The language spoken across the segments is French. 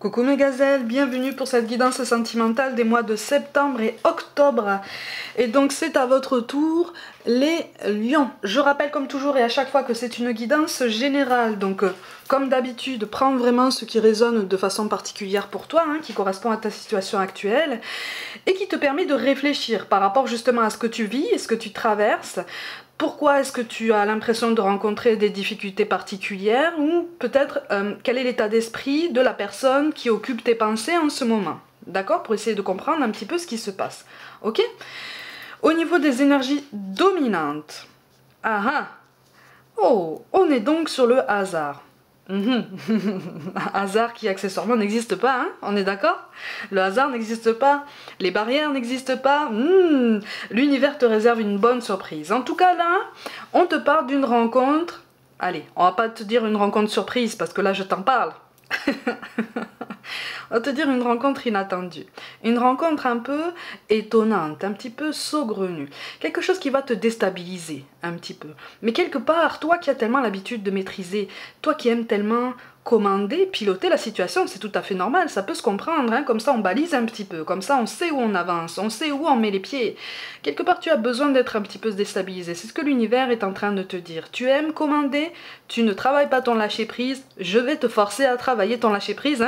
Coucou mes gazelles, bienvenue pour cette guidance sentimentale des mois de septembre et octobre. Et donc c'est à votre tour les lions. Je rappelle comme toujours et à chaque fois que c'est une guidance générale. Donc comme d'habitude, prends vraiment ce qui résonne de façon particulière pour toi, qui correspond à ta situation actuelle et qui te permet de réfléchir par rapport justement à ce que tu vis et ce que tu traverses. Pourquoi est-ce que tu as l'impression de rencontrer des difficultés particulières ou peut-être quel est l'état d'esprit de la personne qui occupe tes pensées en ce moment. D'accord? Pour essayer de comprendre un petit peu ce qui se passe. Ok? Au niveau des énergies dominantes. Ah ah! Oh, on est donc sur le hasard. Hasard qui accessoirement n'existe pas, on est d'accord? Le hasard n'existe pas, les barrières n'existent pas, l'univers te réserve une bonne surprise. En tout cas là, on te parle d'une rencontre, allez, on va pas te dire une rencontre surprise parce que là je t'en parle. On va te dire une rencontre inattendue, une rencontre un peu étonnante, un petit peu saugrenue, quelque chose qui va te déstabiliser un petit peu. Mais quelque part, toi qui as tellement l'habitude de maîtriser, toi qui aimes tellement commander, piloter la situation, c'est tout à fait normal, ça peut se comprendre, comme ça on balise un petit peu, comme ça on sait où on avance, on sait où on met les pieds. Quelque part tu as besoin d'être un petit peu déstabilisé, c'est ce que l'univers est en train de te dire. Tu aimes commander, tu ne travailles pas ton lâcher prise, je vais te forcer à travailler ton lâcher prise,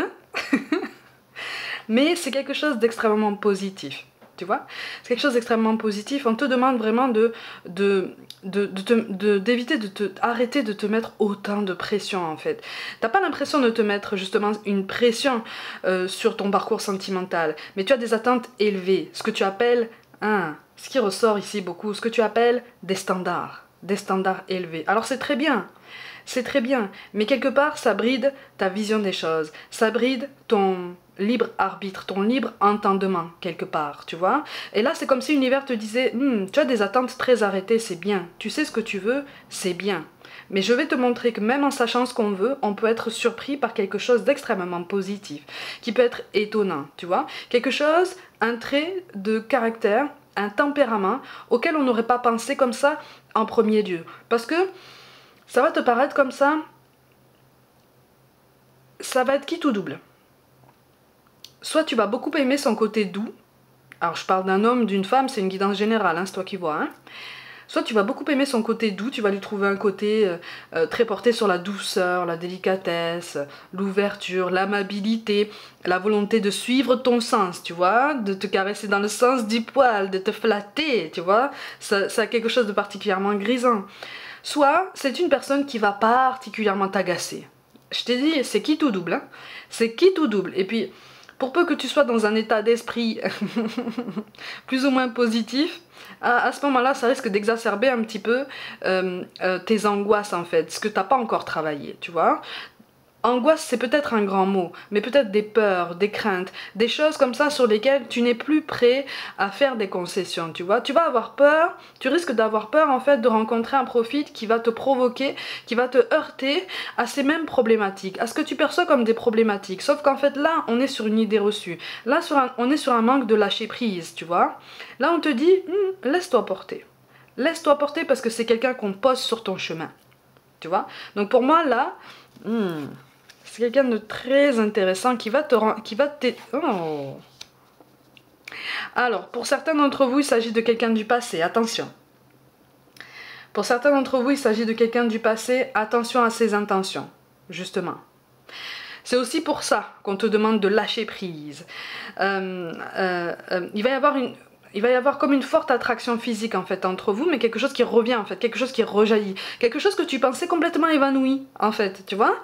mais c'est quelque chose d'extrêmement positif. Tu vois, c'est quelque chose d'extrêmement positif. On te demande vraiment d'éviter arrêter de te mettre autant de pression en fait. T'as pas l'impression de te mettre justement une pression sur ton parcours sentimental, mais tu as des attentes élevées, ce que tu appelles, ce qui ressort ici beaucoup, ce que tu appelles des standards élevés. Alors c'est très bien. C'est très bien, mais quelque part ça bride ta vision des choses, ça bride ton libre arbitre, ton libre entendement quelque part, tu vois. Et là c'est comme si l'univers te disait, tu as des attentes très arrêtées, c'est bien, tu sais ce que tu veux, c'est bien. Mais je vais te montrer que même en sachant ce qu'on veut, on peut être surpris par quelque chose d'extrêmement positif, qui peut être étonnant, tu vois. Quelque chose, un trait de caractère, un tempérament auquel on n'aurait pas pensé comme ça en premier lieu. Parce que ça va te paraître comme ça, ça va être quitte ou double. Soit tu vas beaucoup aimer son côté doux, alors je parle d'un homme, d'une femme, c'est une guidance générale, c'est toi qui vois. Soit tu vas beaucoup aimer son côté doux, tu vas lui trouver un côté très porté sur la douceur, la délicatesse, l'ouverture, l'amabilité, la volonté de suivre ton sens, tu vois, de te caresser dans le sens du poil, de te flatter, tu vois, ça a quelque chose de particulièrement grisant. Soit c'est une personne qui va particulièrement t'agacer. Je t'ai dit, c'est quitte ou double. C'est quitte ou double. Et puis, pour peu que tu sois dans un état d'esprit plus ou moins positif, à ce moment-là, ça risque d'exacerber un petit peu tes angoisses en fait, ce que tu n'as pas encore travaillé, tu vois. Angoisse, c'est peut-être un grand mot, mais peut-être des peurs, des craintes, des choses comme ça sur lesquelles tu n'es plus prêt à faire des concessions, tu vois. Tu vas avoir peur, tu risques d'avoir peur en fait de rencontrer un profil qui va te provoquer, qui va te heurter à ces mêmes problématiques, à ce que tu perçois comme des problématiques. Sauf qu'en fait là, on est sur une idée reçue. Là, on est sur un manque de lâcher prise, tu vois. Là, on te dit, laisse-toi porter. Laisse-toi porter parce que c'est quelqu'un qu'on pose sur ton chemin, tu vois. Donc pour moi là... c'est quelqu'un de très intéressant qui va t'aider. Oh. Alors, pour certains d'entre vous, il s'agit de quelqu'un du passé, attention. Pour certains d'entre vous, il s'agit de quelqu'un du passé, attention à ses intentions, justement. C'est aussi pour ça qu'on te demande de lâcher prise. Il va y avoir comme une forte attraction physique en fait entre vous, mais quelque chose qui revient en fait, quelque chose qui rejaillit, quelque chose que tu pensais complètement évanoui en fait, tu vois,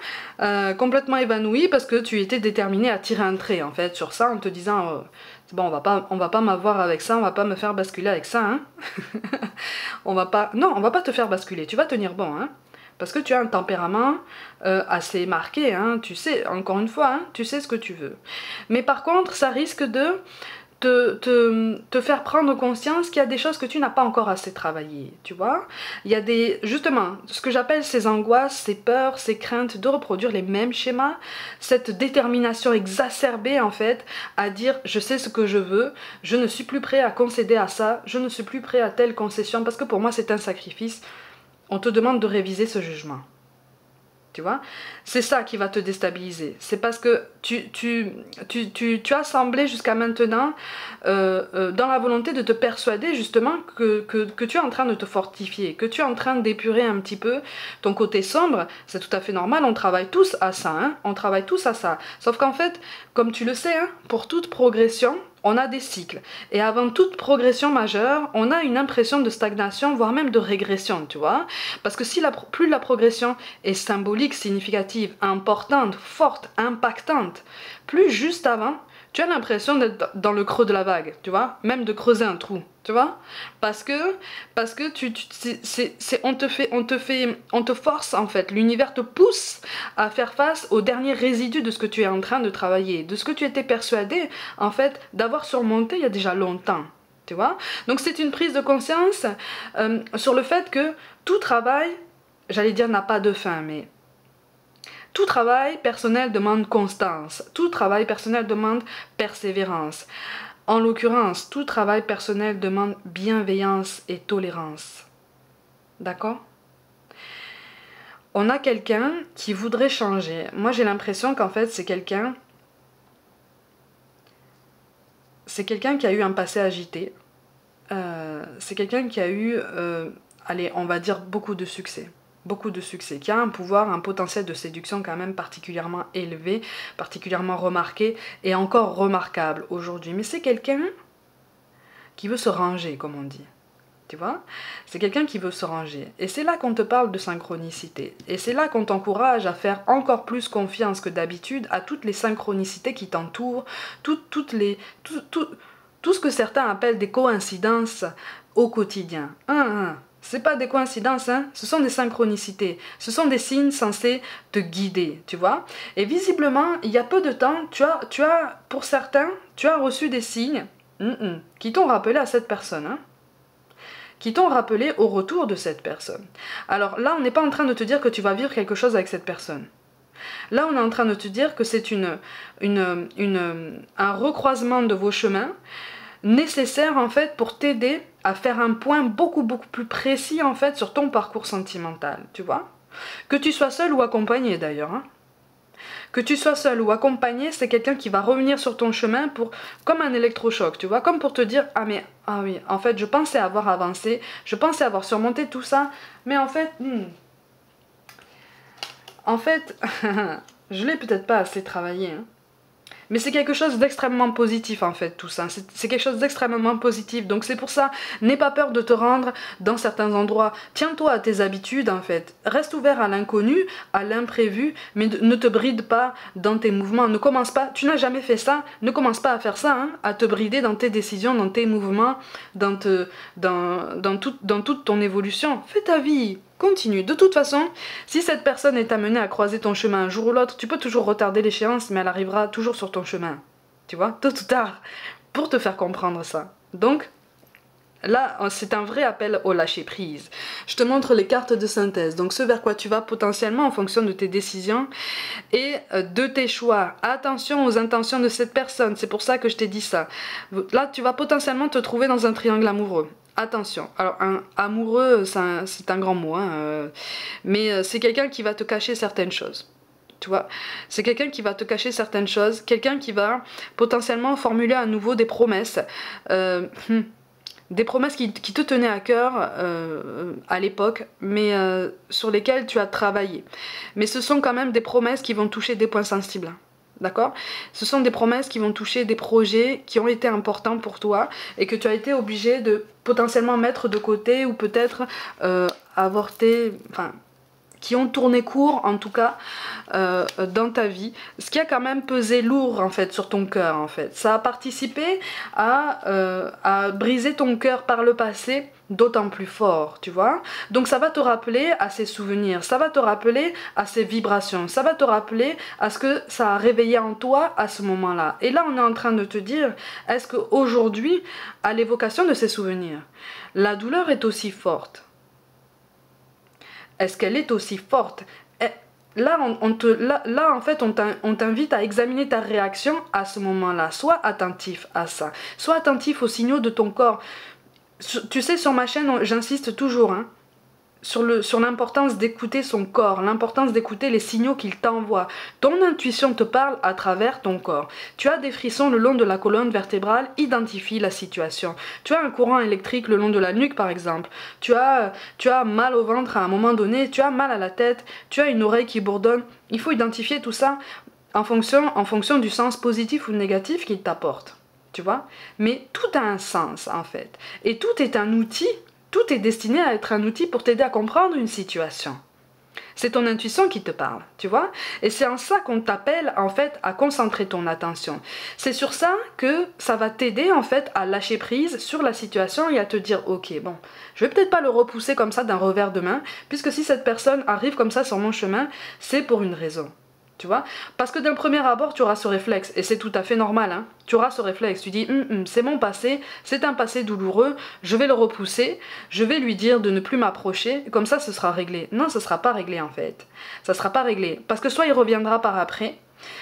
complètement évanoui parce que tu étais déterminé à tirer un trait en fait sur ça en te disant c'est bon, on va pas m'avoir avec ça, on va pas me faire basculer avec ça, on va pas te faire basculer, tu vas tenir bon, parce que tu as un tempérament assez marqué, tu sais, encore une fois, tu sais ce que tu veux. Mais par contre, ça risque de te faire prendre conscience qu'il y a des choses que tu n'as pas encore assez travaillé, tu vois. Il y a justement, ce que j'appelle ces angoisses, ces peurs, ces craintes de reproduire les mêmes schémas, cette détermination exacerbée en fait, à dire je sais ce que je veux, je ne suis plus prêt à concéder à ça, je ne suis plus prêt à telle concession, parce que pour moi c'est un sacrifice. On te demande de réviser ce jugement. Tu vois, c'est ça qui va te déstabiliser. C'est parce que tu as semblé jusqu'à maintenant dans la volonté de te persuader justement que tu es en train de te fortifier, que tu es en train d'épurer un petit peu ton côté sombre. C'est tout à fait normal, on travaille tous à ça, hein, on travaille tous à ça. Sauf qu'en fait, comme tu le sais, hein, pour toute progression, on a des cycles. Et avant toute progression majeure, on a une impression de stagnation, voire même de régression, tu vois. Parce que si plus la progression est symbolique, significative, importante, forte, impactante, plus juste avant, tu as l'impression d'être dans le creux de la vague, tu vois, même de creuser un trou, tu vois, parce que on te force en fait, l'univers te pousse à faire face aux derniers résidus de ce que tu es en train de travailler, de ce que tu étais persuadé en fait d'avoir surmonté il y a déjà longtemps. Tu vois, donc c'est une prise de conscience sur le fait que tout travail, j'allais dire n'a pas de fin, mais tout travail personnel demande constance, tout travail personnel demande persévérance. En l'occurrence, tout travail personnel demande bienveillance et tolérance. D'accord? On a quelqu'un qui voudrait changer. Moi, j'ai l'impression qu'en fait, c'est quelqu'un qui a eu un passé agité. C'est quelqu'un qui a eu, allez, on va dire beaucoup de succès. Beaucoup de succès, qui a un pouvoir, un potentiel de séduction quand même particulièrement élevé, particulièrement remarqué et encore remarquable aujourd'hui. Mais c'est quelqu'un qui veut se ranger, comme on dit. Tu vois? C'est quelqu'un qui veut se ranger. Et c'est là qu'on te parle de synchronicité. Et c'est là qu'on t'encourage à faire encore plus confiance que d'habitude à toutes les synchronicités qui t'entourent, tout ce que certains appellent des coïncidences au quotidien. C'est pas des coïncidences, hein? Ce sont des synchronicités. Ce sont des signes censés te guider, tu vois. Et visiblement, il y a peu de temps, pour certains, tu as reçu des signes qui t'ont rappelé à cette personne, hein? Qui t'ont rappelé au retour de cette personne. Alors là, on n'est pas en train de te dire que tu vas vivre quelque chose avec cette personne. Là, on est en train de te dire que c'est un recroisement de vos chemins nécessaire en fait pour t'aider à faire un point beaucoup plus précis en fait sur ton parcours sentimental, tu vois. Que tu sois seul ou accompagné d'ailleurs, hein. Que tu sois seul ou accompagné, c'est quelqu'un qui va revenir sur ton chemin comme un électrochoc, tu vois, comme pour te dire ah oui, en fait je pensais avoir avancé, je pensais avoir surmonté tout ça, mais en fait je l'ai peut-être pas assez travaillé, hein. Mais c'est quelque chose d'extrêmement positif en fait tout ça, c'est quelque chose d'extrêmement positif, donc c'est pour ça, n'aie pas peur de te rendre dans certains endroits, tiens-toi à tes habitudes en fait, reste ouvert à l'inconnu, à l'imprévu, mais ne te bride pas dans tes mouvements, ne commence pas, tu n'as jamais fait ça, ne commence pas à faire ça, hein, à te brider dans tes décisions, dans tes mouvements, dans toute ton évolution, fais ta vie. Continue. De toute façon, si cette personne est amenée à croiser ton chemin un jour ou l'autre, tu peux toujours retarder l'échéance, mais elle arrivera toujours sur ton chemin. Tu vois, tôt ou tard, pour te faire comprendre ça. Donc, là, c'est un vrai appel au lâcher-prise. Je te montre les cartes de synthèse. Donc, ce vers quoi tu vas potentiellement en fonction de tes décisions et de tes choix. Attention aux intentions de cette personne. C'est pour ça que je t'ai dit ça. Là, tu vas potentiellement te trouver dans un triangle amoureux. Attention, alors un amoureux, c'est un grand mot, hein, mais c'est quelqu'un qui va te cacher certaines choses. Tu vois, c'est quelqu'un qui va te cacher certaines choses, quelqu'un qui va potentiellement formuler à nouveau des promesses. Des promesses qui te tenaient à cœur à l'époque, mais sur lesquelles tu as travaillé. Mais ce sont quand même des promesses qui vont toucher des points sensibles. D'accord? Ce sont des promesses qui vont toucher des projets qui ont été importants pour toi et que tu as été obligé de potentiellement mettre de côté ou peut-être avorter, enfin, qui ont tourné court en tout cas dans ta vie, ce qui a quand même pesé lourd en fait sur ton cœur en fait. Ça a participé à briser ton cœur par le passé d'autant plus fort, tu vois. Donc ça va te rappeler à ces souvenirs, ça va te rappeler à ces vibrations, ça va te rappeler à ce que ça a réveillé en toi à ce moment-là. Et là on est en train de te dire, est-ce qu'aujourd'hui, à l'évocation de ces souvenirs, la douleur est aussi forte? Est-ce qu'elle est aussi forte? Là, en fait, on t'invite à examiner ta réaction à ce moment-là. Sois attentif à ça. Sois attentif aux signaux de ton corps. Tu sais, sur ma chaîne, j'insiste toujours, hein. sur l'importance d'écouter son corps, l'importance d'écouter les signaux qu'il t'envoie. Ton intuition te parle à travers ton corps. Tu as des frissons le long de la colonne vertébrale, identifie la situation. Tu as un courant électrique le long de la nuque par exemple. Tu as mal au ventre à un moment donné, tu as mal à la tête, tu as une oreille qui bourdonne. Il faut identifier tout ça en fonction du sens positif ou négatif qu'il t'apporte. Tu vois? Mais tout a un sens en fait. Et tout est un outil. Tout est destiné à être un outil pour t'aider à comprendre une situation. C'est ton intuition qui te parle, tu vois? Et c'est en ça qu'on t'appelle, en fait, à concentrer ton attention. C'est sur ça que ça va t'aider, en fait, à lâcher prise sur la situation et à te dire, ok, bon, je vais peut-être pas le repousser comme ça d'un revers de main, puisque si cette personne arrive comme ça sur mon chemin, c'est pour une raison. Tu vois? Parce que d'un premier abord, tu auras ce réflexe, et c'est tout à fait normal, hein? Tu auras ce réflexe, tu dis, c'est mon passé, c'est un passé douloureux, je vais le repousser, je vais lui dire de ne plus m'approcher, comme ça ce sera réglé. Non, ce sera pas réglé en fait. Ça sera pas réglé, parce que soit il reviendra par après,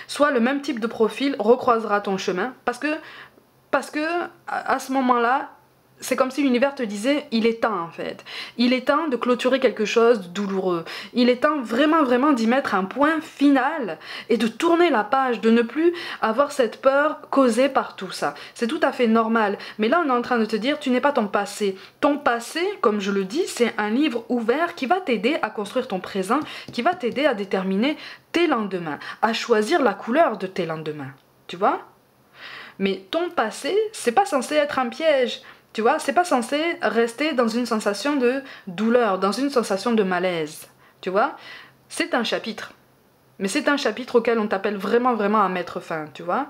soit le même type de profil recroisera ton chemin, parce que à ce moment-là, c'est comme si l'univers te disait, il est temps en fait. Il est temps de clôturer quelque chose de douloureux. Il est temps vraiment, vraiment d'y mettre un point final et de tourner la page, de ne plus avoir cette peur causée par tout ça. C'est tout à fait normal. Mais là, on est en train de te dire, tu n'es pas ton passé. Ton passé, comme je le dis, c'est un livre ouvert qui va t'aider à construire ton présent, qui va t'aider à déterminer tes lendemains, à choisir la couleur de tes lendemains. Tu vois? Mais ton passé, c'est pas censé être un piège. Tu vois, c'est pas censé rester dans une sensation de douleur, dans une sensation de malaise. Tu vois, c'est un chapitre. Mais c'est un chapitre auquel on t'appelle vraiment, vraiment à mettre fin, tu vois.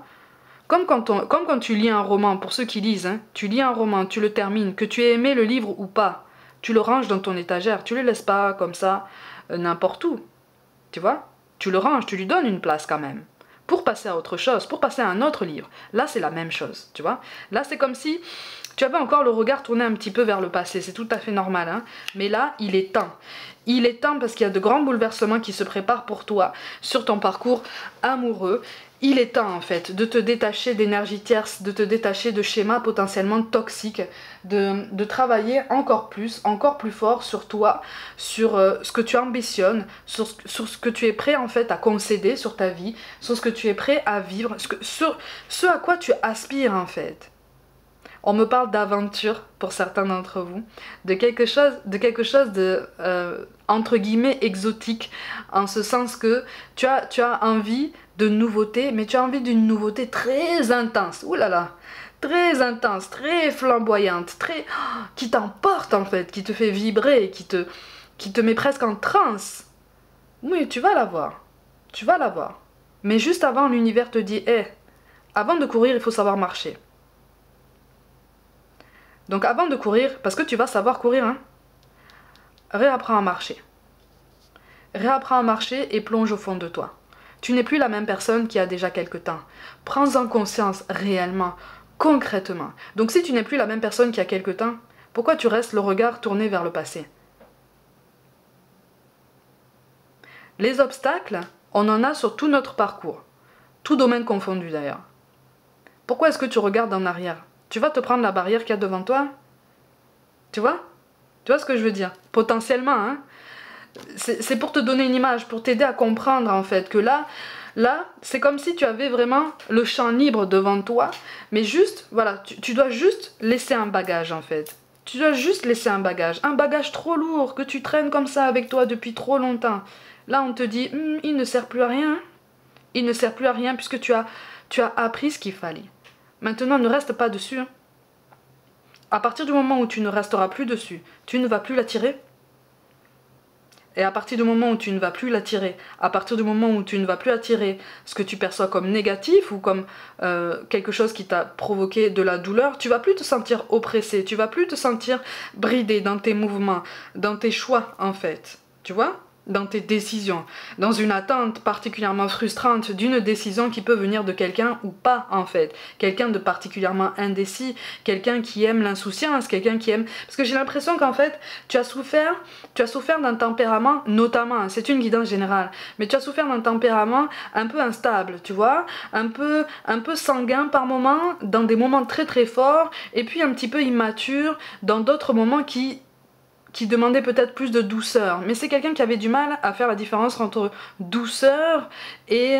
Comme quand tu lis un roman, pour ceux qui lisent, hein, tu lis un roman, tu le termines, que tu aies aimé le livre ou pas, tu le ranges dans ton étagère, tu le laisses pas comme ça, n'importe où. Tu vois, tu le ranges, tu lui donnes une place quand même. Pour passer à autre chose, pour passer à un autre livre. Là, c'est la même chose, tu vois. Là, c'est comme si tu avais encore le regard tourné un petit peu vers le passé, c'est tout à fait normal, hein. Mais là, il est temps. Il est temps parce qu'il y a de grands bouleversements qui se préparent pour toi sur ton parcours amoureux. Il est temps en fait de te détacher d'énergie tierce, de te détacher de schémas potentiellement toxiques, de travailler encore plus fort sur toi, sur ce que tu ambitionnes, sur ce que tu es prêt en fait à concéder sur ta vie, sur ce que tu es prêt à vivre, sur ce à quoi tu aspires en fait. On me parle d'aventure pour certains d'entre vous, de quelque chose de entre guillemets exotique, en ce sens que tu as envie de nouveauté, mais tu as envie d'une nouveauté très intense. Ouh là là, très intense, très flamboyante, qui t'emporte en fait, qui te fait vibrer, qui te met presque en transe. Oui, tu vas l'avoir. Tu vas l'avoir. Mais juste avant, l'univers te dit, avant de courir, il faut savoir marcher. Donc avant de courir, parce que tu vas savoir courir, hein, réapprends à marcher. Réapprends à marcher et plonge au fond de toi. Tu n'es plus la même personne qu'il y a déjà quelque temps. Prends-en conscience réellement, concrètement. Donc si tu n'es plus la même personne qu'il y a quelque temps, pourquoi tu restes le regard tourné vers le passé? Les obstacles, on en a sur tout notre parcours. Tout domaine confondu d'ailleurs. Pourquoi est-ce que tu regardes en arrière? Tu vas te prendre la barrière qu'il y a devant toi? Tu vois? Tu vois ce que je veux dire? Potentiellement, hein? C'est pour te donner une image, pour t'aider à comprendre en fait que là, c'est comme si tu avais vraiment le champ libre devant toi, mais juste, voilà, tu dois juste laisser un bagage en fait. Tu dois juste laisser un bagage trop lourd que tu traînes comme ça avec toi depuis trop longtemps. Là, on te dit, il ne sert plus à rien. Il ne sert plus à rien puisque tu as appris ce qu'il fallait. Maintenant, ne reste pas dessus. À partir du moment où tu ne resteras plus dessus, tu ne vas plus l'attirer. Et à partir du moment où tu ne vas plus l'attirer, à partir du moment où tu ne vas plus attirer ce que tu perçois comme négatif ou comme quelque chose qui t'a provoqué de la douleur, tu vas plus te sentir oppressé, tu vas plus te sentir bridé dans tes mouvements, dans tes choix en fait. Tu vois ? Dans tes décisions, dans une attente particulièrement frustrante d'une décision qui peut venir de quelqu'un ou pas en fait, quelqu'un de particulièrement indécis, quelqu'un qui aime l'insouciance, quelqu'un qui aime... Parce que j'ai l'impression qu'en fait, tu as souffert d'un tempérament, notamment, c'est une guidance générale, mais tu as souffert d'un tempérament un peu instable, tu vois, un peu sanguin par moments, dans des moments très très forts, et puis un petit peu immature dans d'autres moments qui qui demandait peut-être plus de douceur. Mais c'est quelqu'un qui avait du mal à faire la différence entre douceur et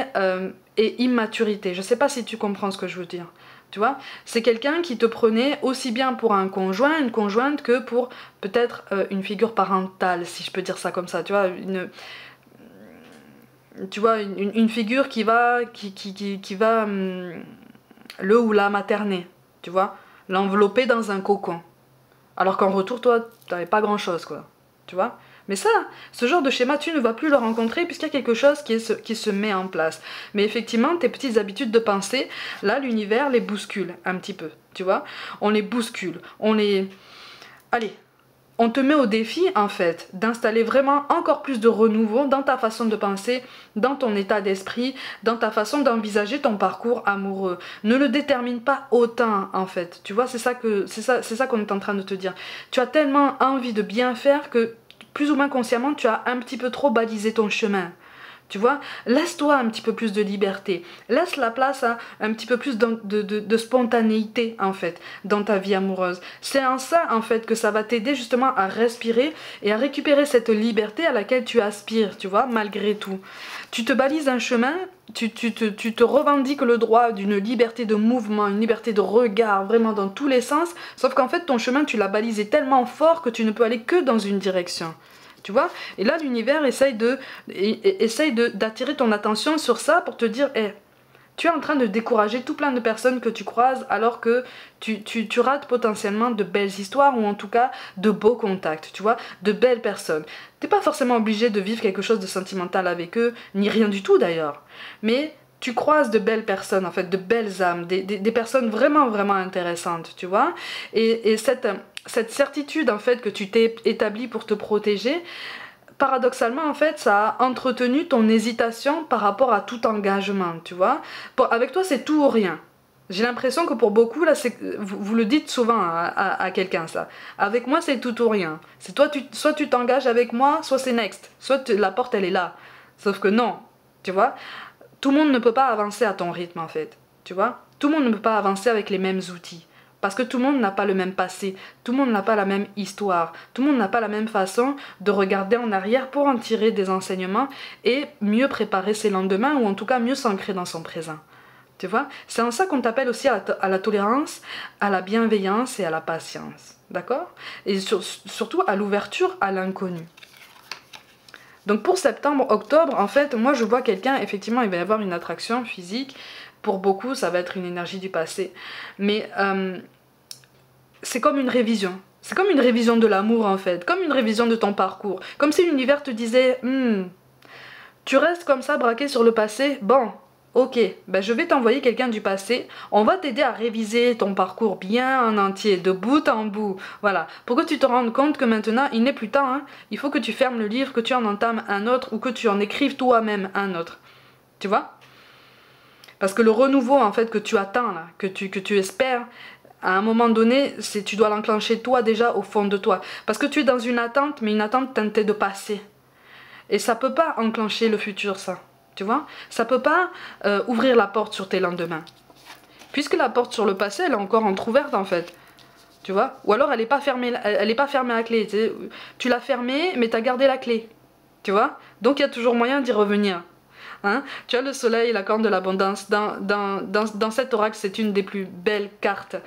immaturité. Je sais pas si tu comprends ce que je veux dire. Tu vois, c'est quelqu'un qui te prenait aussi bien pour un conjoint, une conjointe, que pour peut-être une figure parentale, si je peux dire ça comme ça. Tu vois, une figure qui va le ou la materner, tu vois, l'envelopper dans un cocon. Alors qu'en retour, toi, t'avais pas grand-chose, quoi. Tu vois? Mais ça, ce genre de schéma, tu ne vas plus le rencontrer puisqu'il y a quelque chose qui se met en place. Mais effectivement, tes petites habitudes de pensée, là, l'univers les bouscule un petit peu, tu vois? On les bouscule, on les... Allez, on te met au défi, en fait, d'installer vraiment encore plus de renouveau dans ta façon de penser, dans ton état d'esprit, dans ta façon d'envisager ton parcours amoureux. Ne le détermine pas autant, en fait. Tu vois, c'est ça qu'on est en train de te dire. Tu as tellement envie de bien faire que, plus ou moins consciemment, tu as un petit peu trop balisé ton chemin. Tu vois, laisse-toi un petit peu plus de liberté, laisse la place à un petit peu plus de spontanéité en fait dans ta vie amoureuse. C'est en ça en fait que ça va t'aider justement à respirer et à récupérer cette liberté à laquelle tu aspires, tu vois, malgré tout. Tu te balises un chemin, tu te revendiques le droit d'une liberté de mouvement, une liberté de regard, vraiment dans tous les sens, sauf qu'en fait ton chemin tu l'as balisé tellement fort que tu ne peux aller que dans une direction. Tu vois? Et là, l'univers essaye d'attirer ton attention sur ça pour te dire, hey, tu es en train de décourager tout plein de personnes que tu croises alors que tu rates potentiellement de belles histoires ou en tout cas de beaux contacts, tu vois? De belles personnes. T'es pas forcément obligé de vivre quelque chose de sentimental avec eux, ni rien du tout d'ailleurs. Mais tu croises de belles personnes, en fait, de belles âmes, des personnes vraiment, vraiment intéressantes, tu vois? Et cette certitude, en fait, que tu t'es établie pour te protéger, paradoxalement, en fait, ça a entretenu ton hésitation par rapport à tout engagement, tu vois? Avec toi, c'est tout ou rien. J'ai l'impression que pour beaucoup, là, vous le dites souvent à quelqu'un, ça. Avec moi, c'est tout ou rien. C'est toi, soit tu t'engages avec moi, soit c'est next. Soit la porte, elle est là. Sauf que non, tu vois? Tout le monde ne peut pas avancer à ton rythme, en fait. Tu vois? Tout le monde ne peut pas avancer avec les mêmes outils. Parce que tout le monde n'a pas le même passé, tout le monde n'a pas la même histoire, tout le monde n'a pas la même façon de regarder en arrière pour en tirer des enseignements et mieux préparer ses lendemains ou en tout cas mieux s'ancrer dans son présent. Tu vois? C'est en ça qu'on t'appelle aussi à la tolérance, à la bienveillance et à la patience. D'accord? Et surtout à l'ouverture à l'inconnu. Donc pour septembre, octobre, en fait, moi je vois quelqu'un, effectivement, il va y avoir une attraction physique. Pour beaucoup, ça va être une énergie du passé. Mais c'est comme une révision. C'est comme une révision de l'amour, en fait. Comme une révision de ton parcours. Comme si l'univers te disait, tu restes comme ça, braqué sur le passé. Bon, ok, ben je vais t'envoyer quelqu'un du passé. On va t'aider à réviser ton parcours bien en entier, de bout en bout. Voilà, pour que tu te rendes compte que maintenant, il n'est plus temps. Hein. Il faut que tu fermes le livre, que tu en entames un autre ou que tu en écrives toi-même un autre. Tu vois ? Parce que le renouveau en fait que tu attends là, que tu espères, à un moment donné, tu dois l'enclencher toi déjà au fond de toi. Parce que tu es dans une attente, mais une attente teintée de passé. Et ça peut pas enclencher le futur, ça. Tu vois? Ça peut pas ouvrir la porte sur tes lendemains. Puisque la porte sur le passé, elle est encore entrouverte en fait. Tu vois? Ou alors elle est pas fermée, elle est pas fermée à clé. Tu l'as fermée, mais tu as gardé la clé. Tu vois? Donc il y a toujours moyen d'y revenir. Hein? Tu as le soleil, la corne de l'abondance. Dans cet oracle, c'est une des plus belles cartes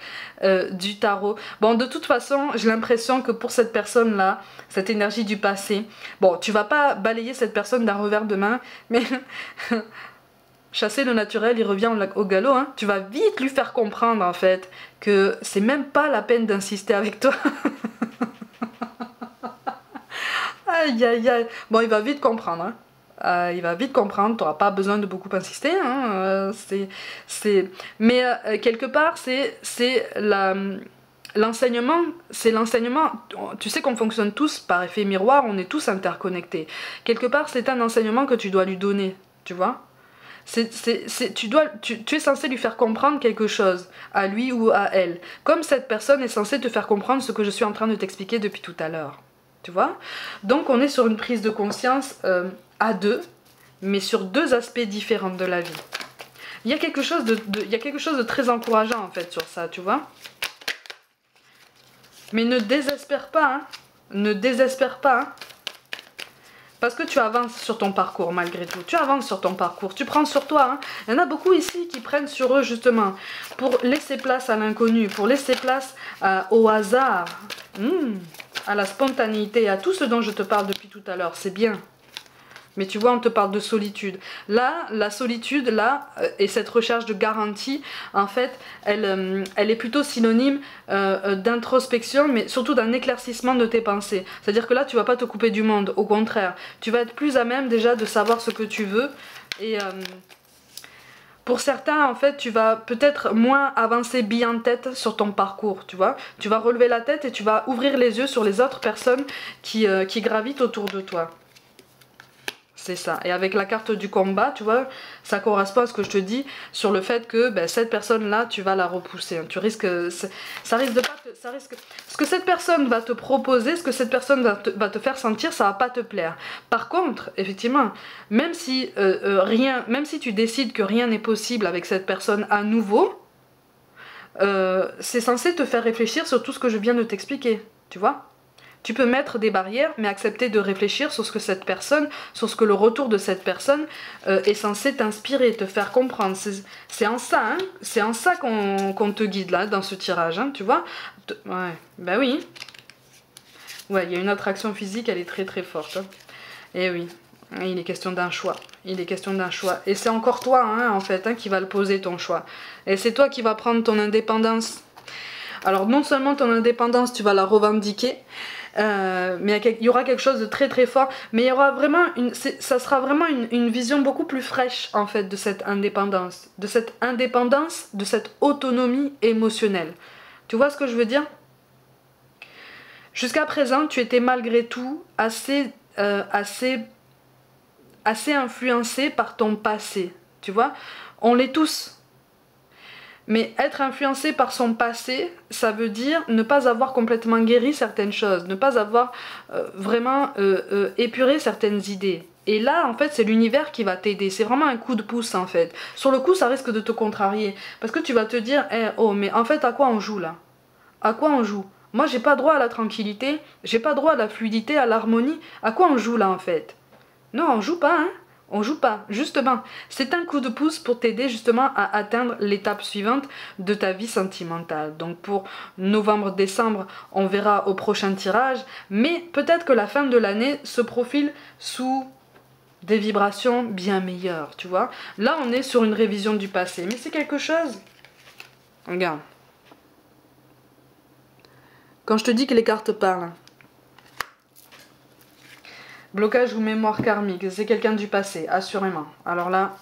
du tarot. Bon, de toute façon, j'ai l'impression que pour cette personne-là, cette énergie du passé, bon, tu vas pas balayer cette personne d'un revers de main, mais chasser le naturel, il revient au galop. Hein? Tu vas vite lui faire comprendre, en fait, que c'est même pas la peine d'insister avec toi. Aïe, aïe, aïe. Bon, il va vite comprendre, hein. Il va vite comprendre, tu n'auras pas besoin de beaucoup insister. Hein, Mais quelque part, c'est l'enseignement. Tu sais qu'on fonctionne tous par effet miroir, on est tous interconnectés. Quelque part, c'est un enseignement que tu dois lui donner, tu vois. Tu es censé lui faire comprendre quelque chose, à lui ou à elle. Comme cette personne est censée te faire comprendre ce que je suis en train de t'expliquer depuis tout à l'heure. Tu vois? Donc on est sur une prise de conscience à deux, mais sur deux aspects différents de la vie. Il y a quelque chose de très encourageant en fait sur ça, tu vois? Mais ne désespère pas, hein? ne désespère pas, hein. Parce que tu avances sur ton parcours malgré tout. Tu avances sur ton parcours. Tu prends sur toi. Hein. Il y en a beaucoup ici qui prennent sur eux justement. Pour laisser place à l'inconnu. Pour laisser place au hasard. À la spontanéité. À tout ce dont je te parle depuis tout à l'heure. C'est bien. Mais tu vois, on te parle de solitude. Là, la solitude, là, et cette recherche de garantie, en fait, elle est plutôt synonyme d'introspection, mais surtout d'un éclaircissement de tes pensées. C'est-à-dire que là, tu vas pas te couper du monde, au contraire. Tu vas être plus à même déjà de savoir ce que tu veux. Et pour certains, en fait, tu vas peut-être moins avancer bille en tête sur ton parcours, tu vois. Tu vas relever la tête et tu vas ouvrir les yeux sur les autres personnes qui gravitent autour de toi. C'est ça. Et avec la carte du combat, tu vois, ça correspond à ce que je te dis sur le fait que ben, cette personne-là, tu vas la repousser. Tu risques, ça risque de pas te, ça risque, ce que cette personne va te proposer, ce que cette personne va te faire sentir, ça va pas te plaire. Par contre, effectivement, même si même si tu décides que rien n'est possible avec cette personne à nouveau, c'est censé te faire réfléchir sur tout ce que je viens de t'expliquer, tu vois. Tu peux mettre des barrières, mais accepter de réfléchir sur ce que cette personne, sur ce que le retour de cette personne est censé t'inspirer, te faire comprendre. C'est en ça, hein, c'est en ça qu'on te guide là, dans ce tirage, hein, tu vois. Ouais, bah oui. Ouais, il y a une attraction physique, elle est très très forte. Hein. Et oui, il est question d'un choix. Il est question d'un choix. Et c'est encore toi, hein, en fait, hein, qui va le poser, ton choix. Et c'est toi qui vas prendre ton indépendance. Alors non seulement ton indépendance, tu vas la revendiquer, mais il y aura quelque chose de très très fort, mais il y aura vraiment ça sera vraiment une vision beaucoup plus fraîche en fait de cette indépendance, de cette autonomie émotionnelle. Tu vois ce que je veux dire? Jusqu'à présent, tu étais malgré tout assez influencé par ton passé, tu vois? On l'est tous. Mais être influencé par son passé, ça veut dire ne pas avoir complètement guéri certaines choses, ne pas avoir vraiment épuré certaines idées. Et là, en fait, c'est l'univers qui va t'aider. C'est vraiment un coup de pouce, en fait. Sur le coup, ça risque de te contrarier. Parce que tu vas te dire, oh, mais en fait, à quoi on joue, là? À quoi on joue? Moi, j'ai pas droit à la tranquillité, j'ai pas droit à la fluidité, à l'harmonie. À quoi on joue, là, en fait? Non, on joue pas, hein? On joue pas, justement. C'est un coup de pouce pour t'aider justement à atteindre l'étape suivante de ta vie sentimentale. Donc pour novembre-décembre, on verra au prochain tirage. Mais peut-être que la fin de l'année se profile sous des vibrations bien meilleures, tu vois. Là, on est sur une révision du passé. Mais c'est quelque chose... Regarde. Quand je te dis que les cartes parlent... Blocage ou mémoire karmique, c'est quelqu'un du passé, assurément. Alors là...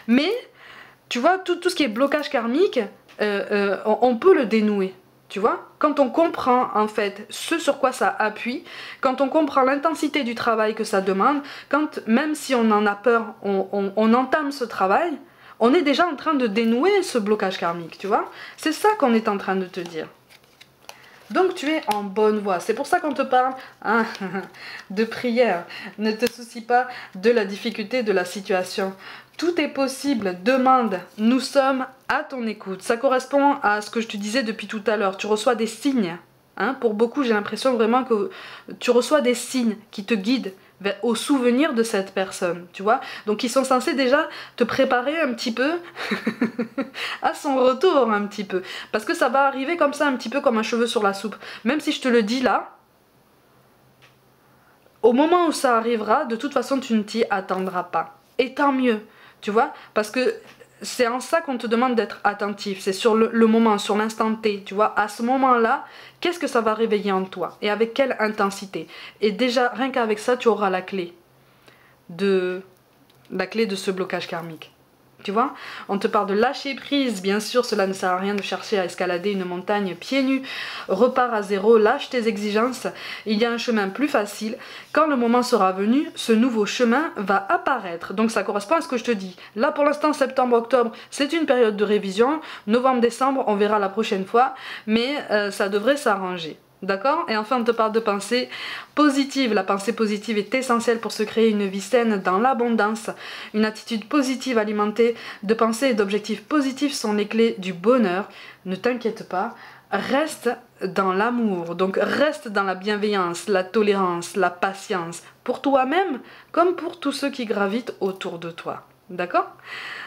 Mais, tu vois, tout ce qui est blocage karmique, on peut le dénouer, tu vois. Quand on comprend, en fait, ce sur quoi ça appuie, quand on comprend l'intensité du travail que ça demande, quand, même si on en a peur, on entame ce travail, on est déjà en train de dénouer ce blocage karmique, tu vois. C'est ça qu'on est en train de te dire. Donc tu es en bonne voie. C'est pour ça qu'on te parle hein, de prière. Ne te soucie pas de la difficulté de la situation. Tout est possible. Demande. Nous sommes à ton écoute. Ça correspond à ce que je te disais depuis tout à l'heure. Tu reçois des signes. Hein. Pour beaucoup, j'ai l'impression vraiment que tu reçois des signes qui te guident au souvenir de cette personne, tu vois. Donc ils sont censés déjà te préparer un petit peu à son retour un petit peu. Parce que ça va arriver comme ça un petit peu comme un cheveu sur la soupe. Même si je te le dis là, au moment où ça arrivera, de toute façon tu ne t'y attendras pas. Et tant mieux, tu vois. Parce que c'est en ça qu'on te demande d'être attentif. C'est sur le moment, sur l'instant T, tu vois. À ce moment-là, qu'est-ce que ça va réveiller en toi? Et avec quelle intensité? Et déjà, rien qu'avec ça, tu auras la clé de ce blocage karmique. Tu vois, on te parle de lâcher prise, bien sûr, cela ne sert à rien de chercher à escalader une montagne pieds nus. Repars à zéro, lâche tes exigences, il y a un chemin plus facile. Quand le moment sera venu, ce nouveau chemin va apparaître. Donc ça correspond à ce que je te dis. Là pour l'instant, septembre-octobre, c'est une période de révision. Novembre-décembre, on verra la prochaine fois, mais ça devrait s'arranger. D'accord? Et enfin, on te parle de pensée positive. La pensée positive est essentielle pour se créer une vie saine dans l'abondance. Une attitude positive alimentée de pensées et d'objectifs positifs sont les clés du bonheur. Ne t'inquiète pas, reste dans l'amour. Donc reste dans la bienveillance, la tolérance, la patience. Pour toi-même, comme pour tous ceux qui gravitent autour de toi. D'accord?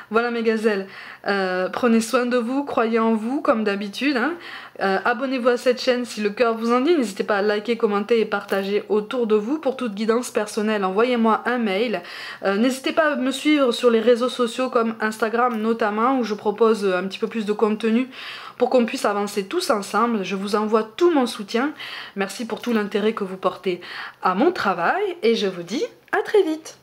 Voilà mes gazelles, prenez soin de vous, croyez en vous comme d'habitude, hein. Abonnez-vous à cette chaîne si le cœur vous en dit, n'hésitez pas à liker, commenter et partager autour de vous. Pour toute guidance personnelle, envoyez-moi un mail, n'hésitez pas à me suivre sur les réseaux sociaux comme Instagram notamment, où je propose un petit peu plus de contenu pour qu'on puisse avancer tous ensemble. Je vous envoie tout mon soutien, merci pour tout l'intérêt que vous portez à mon travail et je vous dis à très vite.